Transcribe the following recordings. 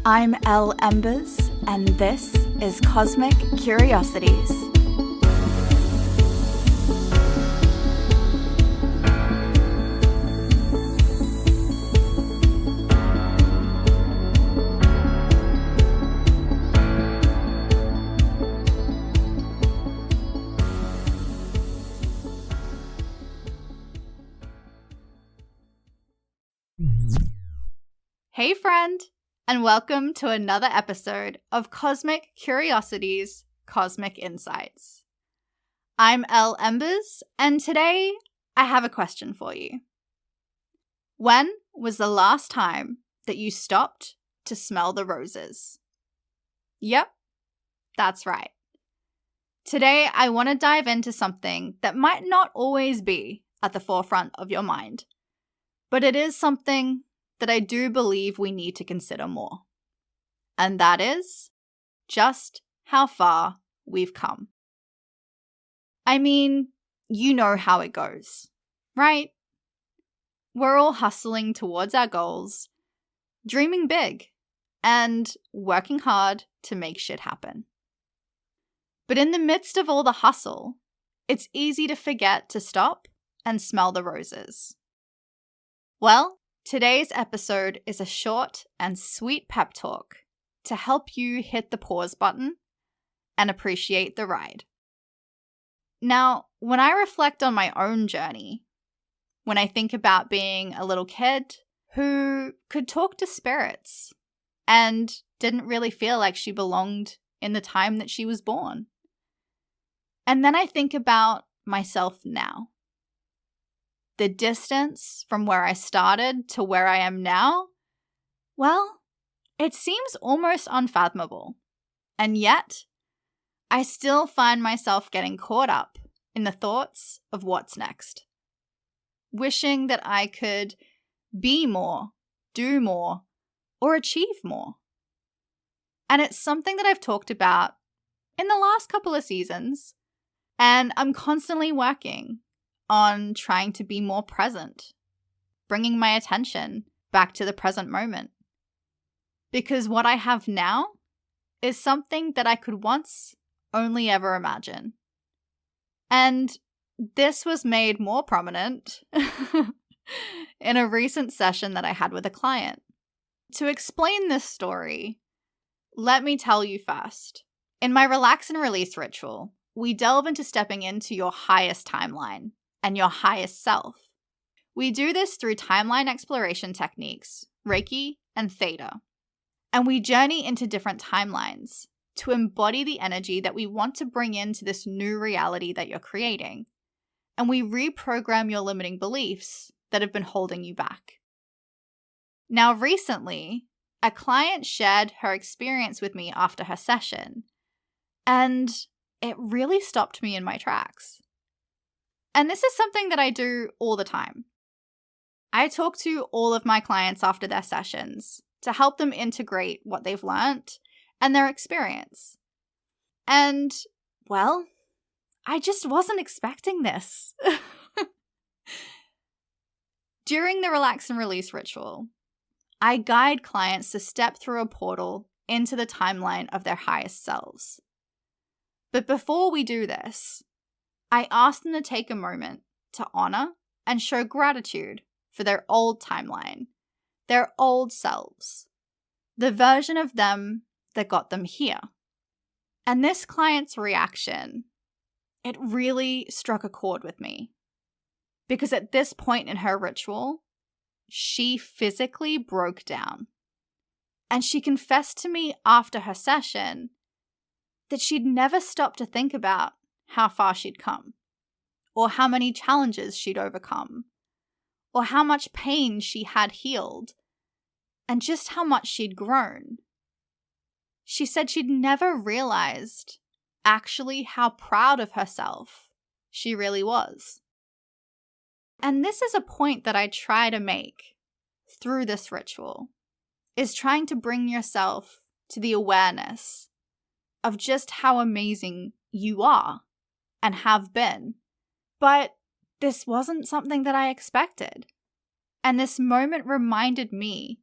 I'm Elle, and this is Cosmic Curiosities. Hey friend, and welcome to another episode of Cosmic Curiosities, Cosmic Insights. I'm Elle, and today I have a question for you. When was the last time that you stopped to smell the roses? Yep, that's right. Today I want to dive into something that might not always be at the forefront of your mind, but it is something that I do believe we need to consider more. And that is just how far we've come. I mean, you know how it goes, right? We're all hustling towards our goals, dreaming big, and working hard to make shit happen. But in the midst of all the hustle, it's easy to forget to stop and smell the roses. Well, today's episode is a short and sweet pep talk to help you hit the pause button and appreciate the ride. Now, when I reflect on my own journey, when I think about being a little kid who could talk to spirits and didn't really feel like she belonged in the time that she was born, and then I think about myself now. The distance from where I started to where I am now, well, it seems almost unfathomable. And yet, I still find myself getting caught up in the thoughts of what's next. Wishing that I could be more, do more, or achieve more. And it's something that I've talked about in the last couple of seasons, and I'm constantly working on trying to be more present, bringing my attention back to the present moment. Because what I have now is something that I could once only ever imagine. And this was made more prominent in a recent session that I had with a client. To explain this story, let me tell you first. In my relax and release ritual, we delve into stepping into your highest timeline and your highest self. We do this through timeline exploration techniques, Reiki and Theta. And we journey into different timelines to embody the energy that we want to bring into this new reality that you're creating. And we reprogram your limiting beliefs that have been holding you back. Now, recently, a client shared her experience with me after her session, and it really stopped me in my tracks. And this is something that I do all the time. I talk to all of my clients after their sessions to help them integrate what they've learnt and their experience. And, well, I just wasn't expecting this. During the relax and release ritual, I guide clients to step through a portal into the timeline of their highest selves. But before we do this, I ask them to take a moment to honor and show gratitude for their old timeline, their old selves, the version of them that got them here. And this client's reaction, it really struck a chord with me. Because at this point in her ritual, she physically broke down. And she confessed to me after her session that she'd never stopped to think about how far she'd come, or how many challenges she'd overcome, or how much pain she had healed, and just how much she'd grown. She said she'd never realized actually how proud of herself she really was. And this is a point that I try to make through this ritual, is trying to bring yourself to the awareness of just how amazing you are and have been. But this wasn't something that I expected. And this moment reminded me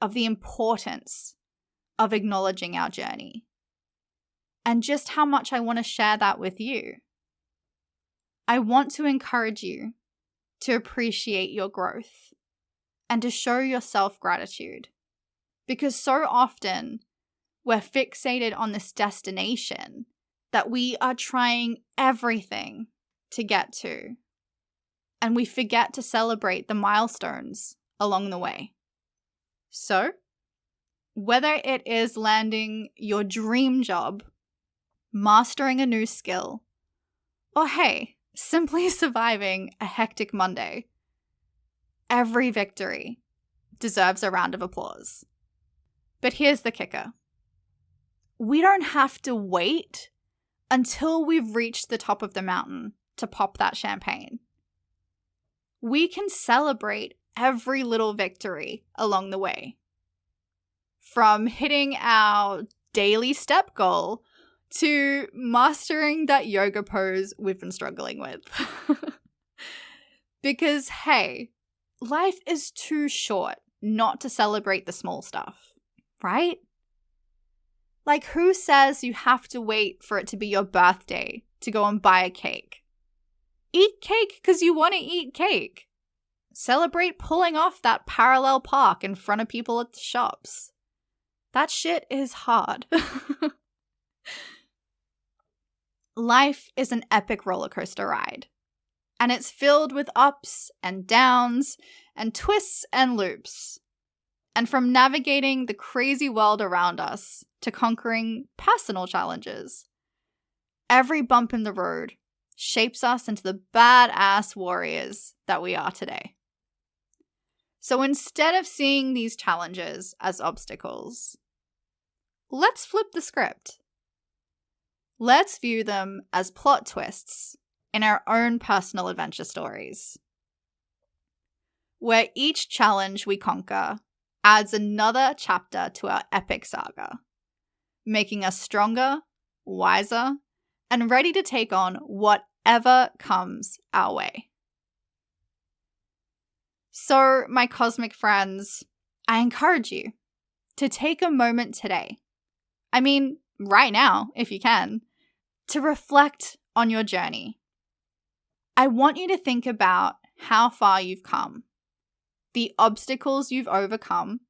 of the importance of acknowledging our journey and just how much I want to share that with you. I want to encourage you to appreciate your growth and to show yourself gratitude, because so often we're fixated on this destination that we are trying everything to get to, and we forget to celebrate the milestones along the way. So, whether it is landing your dream job, mastering a new skill, or hey, simply surviving a hectic Monday, every victory deserves a round of applause. But here's the kicker. We don't have to wait until we've reached the top of the mountain to pop that champagne. We can celebrate every little victory along the way. From hitting our daily step goal to mastering that yoga pose we've been struggling with. Because, hey, life is too short not to celebrate the small stuff, right? Like, who says you have to wait for it to be your birthday to go and buy a cake? Eat cake because you want to eat cake. Celebrate pulling off that parallel park in front of people at the shops. That shit is hard. Life is an epic roller coaster ride, and it's filled with ups and downs and twists and loops. And from navigating the crazy world around us to conquering personal challenges, every bump in the road shapes us into the badass warriors that we are today. So instead of seeing these challenges as obstacles, let's flip the script. Let's view them as plot twists in our own personal adventure stories, where each challenge we conquer adds another chapter to our epic saga, making us stronger, wiser, and ready to take on whatever comes our way. So, my cosmic friends, I encourage you to take a moment today, right now, if you can, to reflect on your journey. I want you to think about how far you've come, the obstacles you've overcome,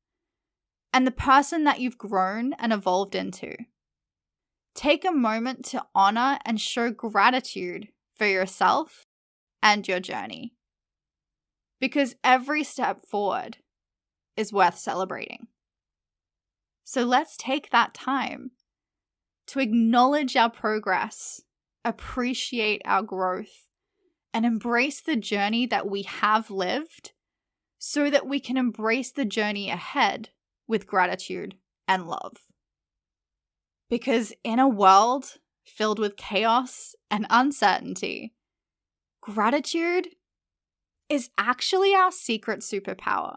and the person that you've grown and evolved into. Take a moment to honor and show gratitude for yourself and your journey, because every step forward is worth celebrating. So let's take that time to acknowledge our progress, appreciate our growth, and embrace the journey that we have lived so that we can embrace the journey ahead with gratitude and love. Because in a world filled with chaos and uncertainty, gratitude is actually our secret superpower.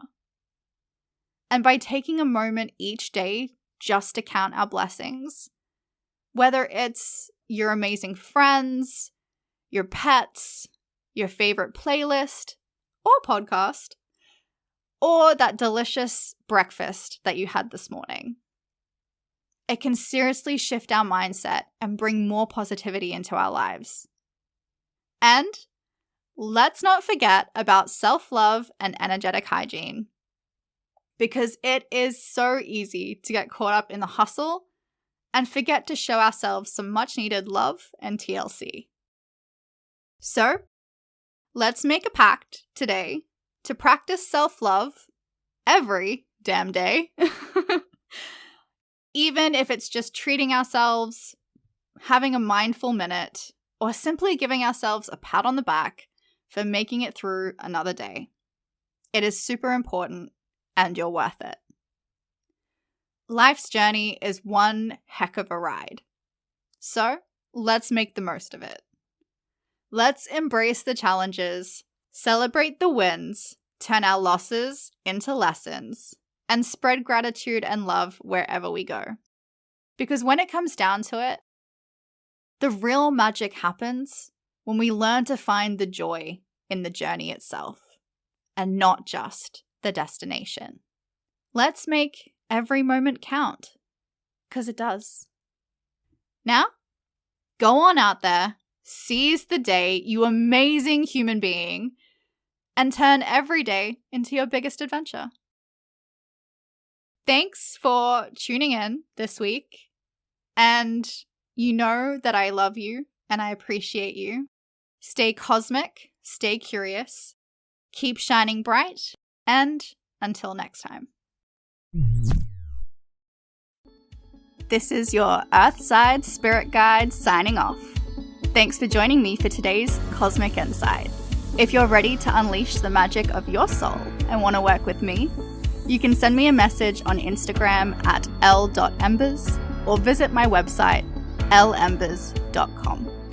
And by taking a moment each day just to count our blessings, whether it's your amazing friends, your pets, your favorite playlist or podcast, or that delicious breakfast that you had this morning, it can seriously shift our mindset and bring more positivity into our lives. And let's not forget about self-love and energetic hygiene, because it is so easy to get caught up in the hustle and forget to show ourselves some much-needed love and TLC. So, let's make a pact today to practice self-love every damn day, even if it's just treating ourselves, having a mindful minute, or simply giving ourselves a pat on the back for making it through another day. It is super important, and you're worth it. Life's journey is one heck of a ride. So, let's make the most of it. Let's embrace the challenges, celebrate the wins, turn our losses into lessons, and spread gratitude and love wherever we go. Because when it comes down to it, the real magic happens when we learn to find the joy in the journey itself, and not just the destination. Let's make every moment count Because it does. Now, go on out there, seize the day, you amazing human being, and turn every day into your biggest adventure. Thanks for tuning in this week. And you know that I love you and I appreciate you. Stay cosmic, stay curious, keep shining bright, and until next time. This is your Earthside Spirit Guide signing off. Thanks for joining me for today's Cosmic Insight. If you're ready to unleash the magic of your soul and want to work with me, you can send me a message on Instagram at elle.embers or visit my website, elleembers.com.